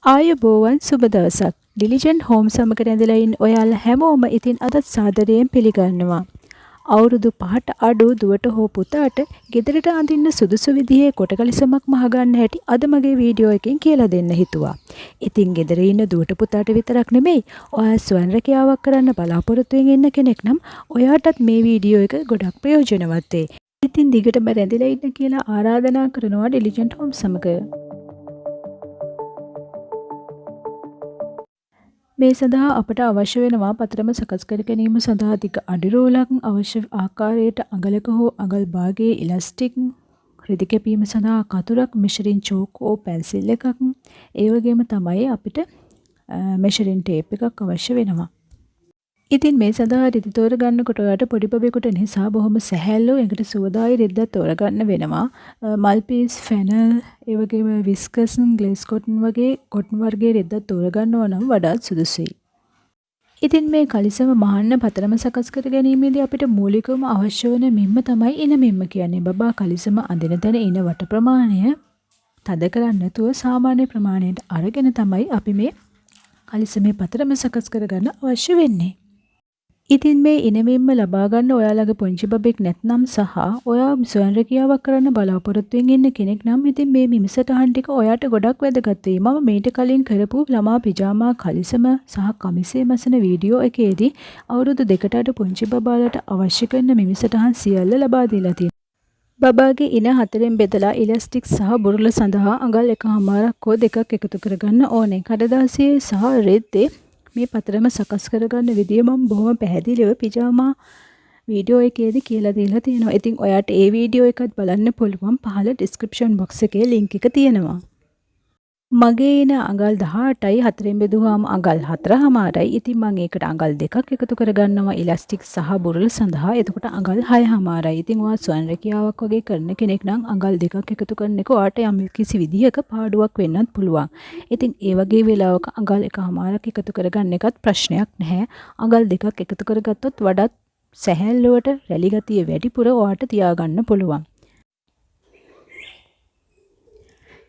ආයුබෝවන් සුබ දවසක්. ඩිලිජන්ට් හෝම් සමග රැඳිලා ඉන්න ඔයාලා හැමෝම ඉතින් අදත් සාදරයෙන් පිළිගන්නවා. අවුරුදු 5ට අඩු දුවට හෝ පුතාට ගෙදරට අඳින්න සුදුසු විදිහේ කොටකලිසමක් මහගන්න හැටි අද මගේ වීඩියෝ එකෙන් කියලා දෙන්න හිතුවා. ඉතින් ගෙදර ඉන්න දුවට පුතාට විතරක් නෙමෙයි, ඔයා ස්වයං රැකියාවක් කරන්න බලාපොරොත්තු වෙන ඉන්න කෙනෙක් නම් ඔයාටත් මේ වීඩියෝ එක ගොඩක් ප්‍රයෝජනවත් වෙයි. ඉතින් දිගටම රැඳිලා ඉන්න කියලා ආරාධනා කරනවා ඩිලිජන්ට් හෝම් සමග. මේ සඳහා අපට අවශ්‍ය වෙනවා පතරම සකස් කර ගැනීම සඳහා දිග අඩිරෝලක්, අවශ්‍ය ආකාරයට අගලක හෝ අගල් භාගයේ ඉලාස්ටික්, රෙදි කැපීම සඳහා කතුරක්, මෙෂරින් චෝක් හෝ පැන්සිල් එකක්, ඒ වගේම තමයි අපිට මෙෂරින් ටේප් එකක් අවශ්‍ය වෙනවා. ඉතින් මේ සඳහා රෙදි තෝරගන්නකොට ඔයාලට පොඩි බබෙකුට නිසා බොහොම සැහැල්ලු එකට සුවදායි රෙද්දක් තෝරගන්න වෙනවා. මල් පීස්, ෆැනල්, ඒ වගේම විස්කස්, ග්ලේස් කොටන් වගේ කොටන් වර්ගයේ රෙද්දක් තෝරගන්න ඕන නම් වඩාත් සුදුසුයි. ඉතින් මේ කලිසම මහන්න පතරම සකස් කර ගැනීමේදී අපිට මූලිකවම අවශ්‍ය වෙන මිම්ම තමයි ඉන මිම්ම කියන්නේ. බබා කලිසම අඳින තැන ඉන වට ප්‍රමාණය තද කරන්නේ නැතුව සාමාන්‍ය ප්‍රමාණයට අරගෙන තමයි අපි මේ කලිසමේ පතරම සකස් කරගන්න අවශ්‍ය වෙන්නේ. ඉතින් මේ ඉනමින්ම ලබා ගන්න ඔයාලගේ පුංචි බබෙක් නැත්නම් සහ ඔයා ස්වයං රැකියාවක් කරන්න බලාපොරොත්තු වෙන ඉන්න කෙනෙක් නම් ඉතින් මේ මිමිසටහන් ටික ඔයාට ගොඩක් වැදගත් වෙයි. මම මීට කලින් කරපු ළමා පිජාමා කලිසම සහ කමිසය මසන වීඩියෝ එකේදී අවුරුදු 2ට අඩු පුංචි බබාලට අවශ්‍ය කරන මිමිසටහන් සියල්ල ලබා දීලා තියෙනවා. බබාගේ ඉන 4න් බෙදලා ඉලාස්ටික් සහ බුරුල සඳහා අඟල් 1.5ක් හෝ 2ක් එකතු කරගන්න ඕනේ. කඩදාසියේ සහ රෙද්දේ මේ පතරම සකස් කරගන්න විදිය මම බොහොම පැහැදිලිව පිජාමා වීඩියෝ එකේදී කියලා දීලා තියෙනවා. ඉතින් ඔයාට ඒ වීඩියෝ එකත් බලන්න පුළුවන්. පහළ ඩිස්ක්‍රිප්ෂන් බොක්ස් එකේ ලින්ක් එක තියෙනවා. මගේ ඉන අඟල් 18යි, 4න් බෙදුවාම අඟල් 4.5යි. ඉතින් මම ඒකට අඟල් 2ක් එකතු කරගන්නවා ඉලාස්ටික් සහ බුරුල් සඳහා. එතකොට අඟල් 6.5යි. ඉතින් ඔයා ස්වයං රැකියාවක් වගේ කරන කෙනෙක් නම් අඟල් 2ක් එකතු කරන එක ඔයාට යම් කිසි විදිහක පාඩුවක් වෙන්නත් පුළුවන්. ඉතින් ඒ වගේ වෙලාවක අඟල් 1.5ක් එකතු කරගන්න එකත් ප්‍රශ්නයක් නැහැ. අඟල් 2ක් එකතු කරගත්තොත් වඩාත් සැහැල්ලුවට රැලි ගතිය වැඩිපුර ඔයාට තියාගන්න පුළුවන්.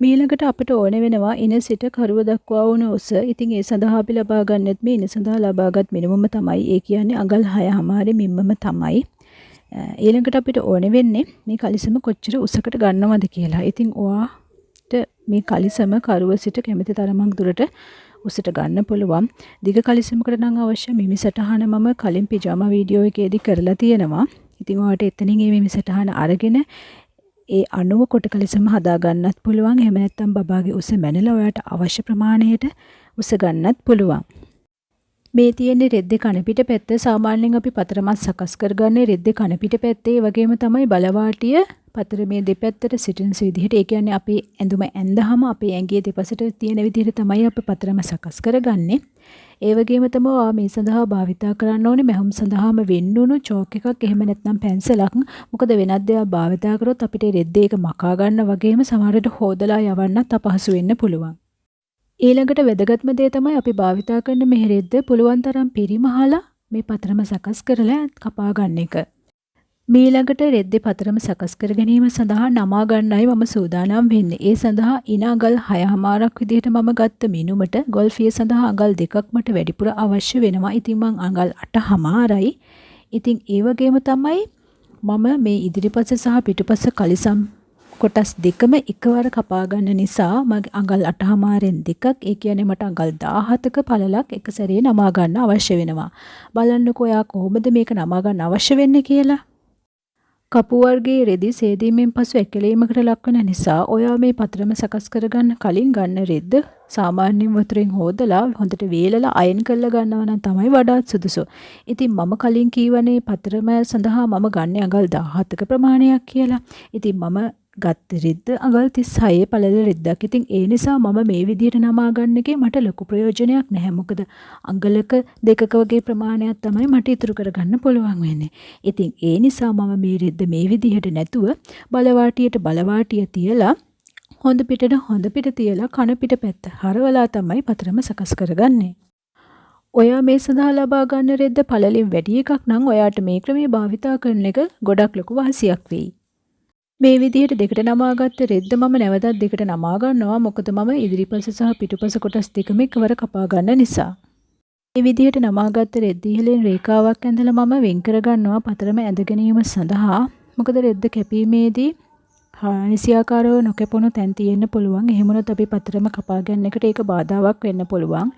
ඊළඟට අපිට ඕන වෙනවා ඉන සිට කරුව දක්වා වුණ උස. ඉතින් ඒ සඳහා අපි ලබා ගන්නෙත් මේ ඉන සඳහා ලබාගත් මිනිමම තමයි. ඒ කියන්නේ අඟල් 6.5 මිනිමම තමයි. ඊළඟට අපිට ඕන වෙන්නේ මේ කලිසම කොච්චර උසකට ගන්නවද කියලා. ඉතින් ඔයාට මේ කලිසම කරුව සිට කැමති තරමක් දුරට උසට ගන්න පුළුවන්. දිග කලිසමකට නම් අවශ්‍ය මිමි සටහන මම කලින් පිජාමා වීඩියෝ එකේදී කරලා තියෙනවා. ඉතින් ඔයාට එතනින් මේ මිමි සටහන අරගෙන ඒ අණුව කොට කලිසම හදා ගන්නත් පුළුවන්. එහෙම නැත්නම් බබාගේ උස මැනලා ඔයාට අවශ්‍ය ප්‍රමාණයට උස ගන්නත් පුළුවන්. මේ තියෙන්නේ රෙද්දේ කණපිට පැත්ත. සාමාන්‍යයෙන් අපි පතරමක් සකස් කරගන්නේ රෙද්දේ කණපිට පැත්තේ. ඒ වගේම තමයි බලවාටිය පතරමේ දෙපැත්තට සිටින විදිහට. ඒ කියන්නේ අපි ඇඳුම ඇඳහම අපේ ඇඟේ දෙපසට තියෙන විදිහට තමයි අපි පතරම සකස් කරගන්නේ. ඒ වගේම තමයි මේ සඳහා භාවිතා කරන්න ඕනේ මැහුම් සඳහාම වෙන්නුණු චෝක් එකක්, එහෙම නැත්නම් පැන්සලක්. මොකද වෙනත් දේවල් භාවිතා කරොත් අපිට රෙද්දේ එක මකා ගන්න වගේම සමහරවිට හොදලා යවන්නත් අපහසු වෙන්න පුළුවන්. ඊළඟට වැදගත්ම දේ තමයි අපි භාවිතා කරන මේ රෙද්ද පුළුවන් තරම් පරිමහලා මේ පතරම සකස් කරලා කපා ගන්න එක. ඊළඟට රෙද්දේ පතරම සකස් කර ගැනීම සඳහා නමා ගන්නයි මම සූදානම් වෙන්නේ. ඒ සඳහා ඉන අඟල් 6.5ක් විදිහට මම ගත්ත මිනුමට ගොල්ෆිය සඳහා අඟල් 2ක් මට වැඩිපුර අවශ්‍ය වෙනවා. ඉතින් මං අඟල් 8.5යි. ඉතින් ඒ වගේම තමයි මම මේ ඉදිරිපස සහ පිටුපස කලිසම් කොටස් දෙකම එකවර කපා ගන්න නිසා මගේ අඟල් 8.5න් 2ක්, ඒ කියන්නේ මට අඟල් 17ක පළලක් එක සැරේ නමා ගන්න අවශ්‍ය වෙනවා. බලන්නකෝ ඔයා කොහොමද මේක නමා ගන්න අවශ්‍ය වෙන්නේ කියලා. කපු වර්ගයේ රෙදි සේදීමෙන් පසු ඇකිලීමකට ලක්වන නිසා ඔයා මේ පතරම සකස් කරගන්න කලින් ගන්න රෙද්ද සාමාන්‍යයෙන් වතුරෙන් හොදලා හොඳට වේලලා අයන් කරලා ගන්නවා නම් තමයි වඩාත් සුදුසු. ඉතින් මම කලින් කීවනේ පතරම සඳහා මම ගන්න අඟල් 17ක ප්‍රමාණයක් කියලා. ඉතින් මම ගත්ත රෙද්ද අඟල් 36 පළල රෙද්දක්. ඉතින් ඒ නිසා මම මේ විදිහට නමා ගන්න එකේ මට ලොකු ප්‍රයෝජනයක් නැහැ. මොකද අඟලක දෙකක වගේ ප්‍රමාණයක් තමයි මට ඉතුරු කරගන්න පුළුවන් වෙන්නේ. ඉතින් ඒ නිසා මම මේ රෙද්ද මේ විදිහට නැතුව බලවාටියට බලවාටිය තියලා හොඳ පිටට හොඳ පිට තියලා කන පිට පැත්ත හරවලා තමයි පතරම සකස් කරගන්නේ. ඔයා මේ සඳහා ලබා ගන්න රෙද්ද පළලින් වැඩි එකක් නම් ඔයාට මේ ක්‍රමයේ භාවිතා කරන එක ගොඩක් ලොකු වාසියක් වෙයි. මේ විදිහට දෙකට නමාගත්ත රෙද්ද මම නැවතත් දෙකට නමා ගන්නවා. මොකද මම ඉදිරිපස සහ පිටුපස කොටස් දෙකම එකවර කපා ගන්න නිසා. මේ විදිහට නමාගත්ත රෙද්ද ඉහළින් රේඛාවක් ඇඳලා මම වෙන් කර ගන්නවා පතරම ඇඳ ගැනීම සඳහා. මොකද රෙද්ද කැපීමේදී නිසියාකාරව නොකැපුණු තැන් තියෙන්න පුළුවන්. එහෙම වුණොත් අපි පතරම කපා ගන්න එකට ඒක බාධාවක් වෙන්න පුළුවන්.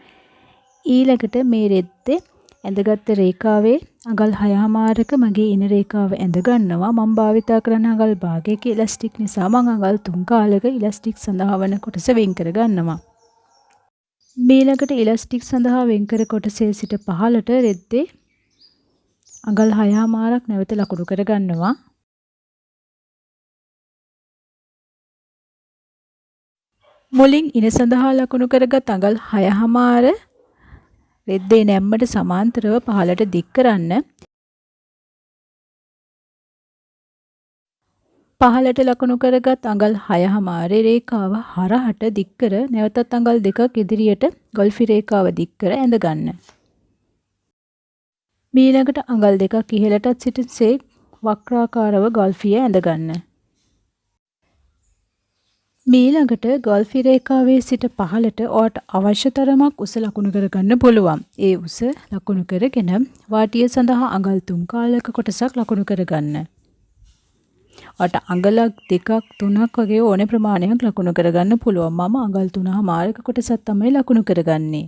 ඊළඟට මේ රෙද්දේ ඇඳගත්ත රේඛාවේ අඟල් 6මාරක මගේ ඉන රේඛාව ඇඳ ගන්නවා. මම භාවිතා කරන අඟල් භාගයක ඉලාස්ටික් නිසා මම අඟල් 3 කාලයක ඉලාස්ටික් සඳහා වන කොටස වෙන් කර ගන්නවා. ඊළඟට ඉලාස්ටික් සඳහා වෙන් කර කොටසේ සිට පහළට රෙද්දේ අඟල් 6මාරක් නැවත ලකුණු කර ගන්නවා. මුලින් ඉන සඳහා ලකුණු කරගත් අඟල් 6මාර රෙද්දේ නැම්මට සමාන්තරව පහළට දික් කරන්න. පහළට ලකුණු කරගත් අඟල් 6මාරේ රේඛාව හරහට දික් කර නැවතත් අඟල් 2ක් ඉදිරියට ගොල්ෆි රේඛාව දික් කර ඇඳ ගන්න. ඊළඟට අඟල් 2ක් ඉහළටත් සිටසේ වක්‍රාකාරව ගොල්ෆිය ඇඳ ගන්න. ඊළඟට ගොල්ෆි රේඛාවේ සිට පහළට ඔයාට අවශ්‍ය තරමක් උස ලකුණු කරගන්න පුළුවන්. ඒ උස ලකුණු කරගෙන වාටිය සඳහා අඟල් 3 කාලයක කොටසක් ලකුණු කරගන්න. ඔයාට අඟලක් 2ක් 3ක් වගේ ඕනේ ප්‍රමාණයක් ලකුණු කරගන්න පුළුවන්. මම අඟල් 3මාරක කොටසක් තමයි ලකුණු කරගන්නේ.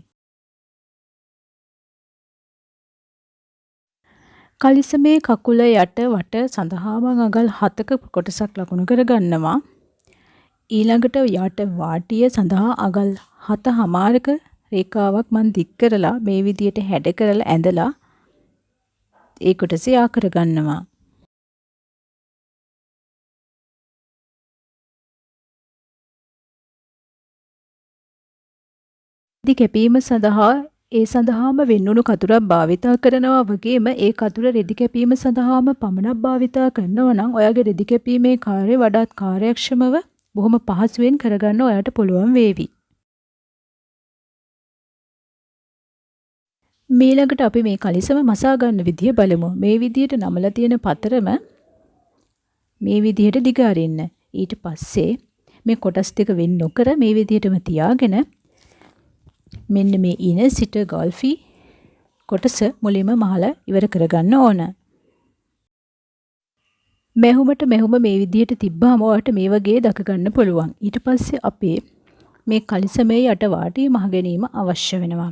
කලිසමේ කකුල යට වට සඳහා මම අඟල් 7ක කොටසක් ලකුණු කරගන්නවා. ඊළඟට යට වාටිය සඳහා අඟල් 7මාරක රේඛාවක් මම දික් කරලා මේ විදියට හැඩ කරලා ඇඳලා ඒ කොටස යා කරගන්නවා. දි කැපීම සඳහා ඒ සඳහාම වෙන්නුණු කතුරක් භාවිතා කරනවා වගේම ඒ කතුර රෙදි කැපීම සඳහාම පමණක් භාවිතා කරනවා නම් ඔයාගේ රෙදි කැපීමේ කාර්යය වඩාත් කාර්යක්ෂමව බොහොම පහසුවෙන් කරගන්න ඔයාට පුළුවන් වේවි. ඊළඟට අපි මේ කලිසම මසා ගන්න විදිය බලමු. මේ විදියට නමලා තියෙන පතරම මේ විදියට දිග අරින්න. ඊට පස්සේ මේ කොටස් දෙක වෙන් නොකර මේ විදියටම තියාගෙන මෙන්න මේ ඉන සිට ගොල්ෆි කොටස මුලින්ම මහලා ඉවර කරගන්න ඕන. මෙහුමට මෙහුම මේ විදිහට තිබ්බාම ඔයාලට මේ වගේ දක ගන්න පුළුවන්. ඊට පස්සේ අපේ මේ කලිසමේ යට වාටිය මහ ගැනීම අවශ්‍ය වෙනවා.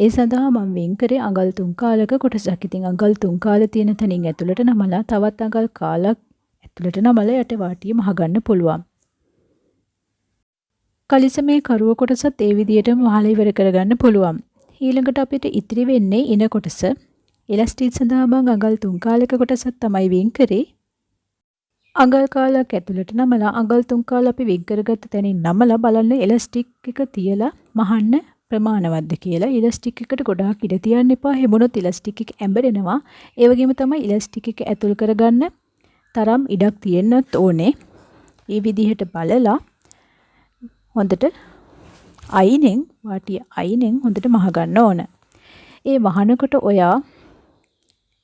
ඒ සඳහා මම වෙන් කරේ අඟල් 3 කාලක කොටසක්. ඉතින් අඟල් 3 කාලේ තියෙන තැනින් ඇතුළට නමලා තවත් අඟල් කාලක් ඇතුළට නමලා යට වාටිය මහ ගන්න පුළුවන්. කලිසමේ කරුව කොටසත් ඒ විදිහටම වහලා ඉවර කරගන්න පුළුවන්. ඊළඟට අපිට ඉතිරි වෙන්නේ ඉන කොටස. ඉලාස්ටික් සඳහා මම අඟල් 3 කාලක කොටසක් තමයි වෙන් කරේ. අඟල් කාලක් ඇතුළට නමලා අඟල් 3 කාල අපි වෙන් කරගත්ත තැනින් නමලා බලන්න ඉලාස්ටික් එක තියලා මහන්න ප්‍රමාණවත්ද කියලා. ඉලාස්ටික් එකට ගොඩාක් ඉඩ තියන්න එපා. හැමොනොත් ඉලාස්ටික් එක ඇඹරෙනවා. ඒ වගේම තමයි ඉලාස්ටික් එක ඇතුල් කරගන්න තරම් ඉඩක් තියෙන්නත් ඕනේ. මේ විදිහට බලලා හොඳට අයිනෙන් වාටිය අයිනෙන් හොඳට මහ ගන්න ඕන. ඒ වහනකොට ඔයා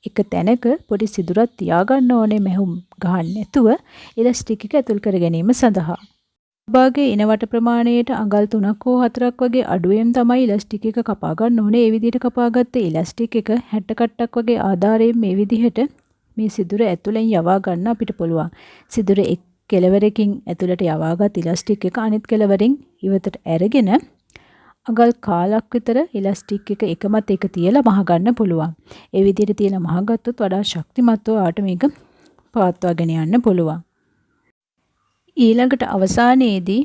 එක තැනක පොඩි සිදුරක් තියාගන්න ඕනේ මෙහුම් ගහන්න නැතුව ඉලාස්ටික් එක ඇතුල් කර ගැනීම සඳහා. භාගයේ ඉන වට ප්‍රමාණයට අඟල් 3ක් හෝ 4ක් වගේ අඩුවෙන් තමයි ඉලාස්ටික් එක කපා ගන්න ඕනේ. ඒ විදිහට කපාගත්ත ඉලාස්ටික් එක 60 කට්ටක් වගේ ආධාරයෙන් මේ විදිහට මේ සිදුර ඇතුලෙන් යවා ගන්න අපිට පුළුවන්. සිදුර එක් කෙළවරකින් ඇතුළට යවාගත් ඉලාස්ටික් එක අනිත් කෙළවරින් ඉවතට අරගෙන අඟල් කාලක් විතර ඉලාස්ටික් එක එකමත් එක තියලා මහ ගන්න පුළුවන්. ඒ විදිහට තියලා මහ ගත්තොත් වඩා ශක්තිමත්ව ආට මේක පවත්වාගෙන යන්න පුළුවන්. ඊළඟට අවසානයේදී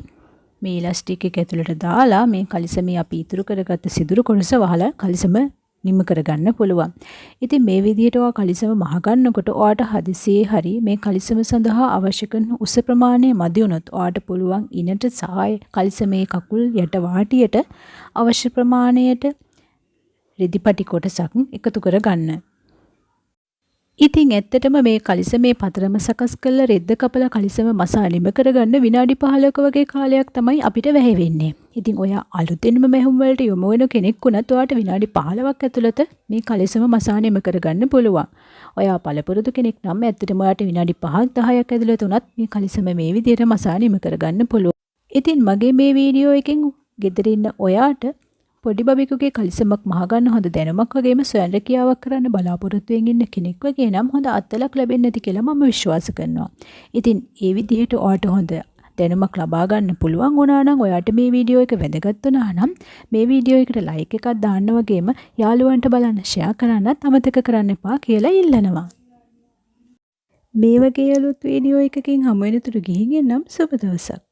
මේ ඉලාස්ටික් එක ඇතුළට දාලා මේ කලිසමේ අපි ඉතුරු කරගත්ත සිදුරු කොටස වහලා කලිසම නිම කරගන්න පුළුවන්. ඉතින් මේ විදිහට ඔයා කලිසම මහ ගන්නකොට ඔයාට හදිසියේ හරි මේ කලිසම සඳහා අවශ්‍ය කරන උස ප්‍රමාණය මදි වුණොත් ඔයාට පුළුවන් ඉනට සාය කලිසමේ කකුල් යට වාටියට අවශ්‍ය ප්‍රමාණයට රෙදිපටි කොටසක් එකතු කරගන්න. ඉතින් ඇත්තටම මේ කලිසමේ පතරම සකස් කරලා රෙද්ද කපලා කලිසම මසාලිම කරගන්න විනාඩි 15ක වගේ කාලයක් තමයි අපිට වැය වෙන්නේ. ඉතින් ඔයා අලුතෙන්ම මෙහුම් වලට යොමු වෙන කෙනෙක් වුණත් ඔයාට විනාඩි 15ක් ඇතුළත මේ කලිසම මසාලිම කරගන්න පුළුවන්. ඔයා පළපුරුදු කෙනෙක් නම් ඇත්තටම ඔයාට විනාඩි 5ක් 10ක් ඇතුළත උනත් මේ කලිසම මේ විදිහට මසාලිම කරගන්න පුළුවන්. ඉතින් මගේ මේ වීඩියෝ එකෙන් ගෙදර ඉන්න ඔයාට පොඩි බබෙකුගේ කලිසමක් මහගන්න හොඳ දැනුමක් වගේම ස්වයං රැකියාවක් කරන්න බලාපොරොත්තුෙන් ඉන්න කෙනෙක් වගේ නම් හොඳ අත්දැකීමක් ලැබෙන්නේ නැති කියලා මම විශ්වාස කරනවා. ඉතින් ඒ විදිහට ඔයාට හොඳ දැනුමක් ලබා ගන්න පුළුවන් වුණා නම් ඔයාට මේ වීඩියෝ එක වැදගත් වුණා නම් මේ වීඩියෝ එකට ලයික් එකක් දාන්න වගේම යාළුවන්ට බලන්න ෂෙයා කරන්නත් අමතක කරන්න එපා කියලා ඉල්ලනවා. මේ වගේ අලුත් වීඩියෝ එකකින් හමු වෙනතුරු ගිහින් එන්නම් සුබ දවසක්.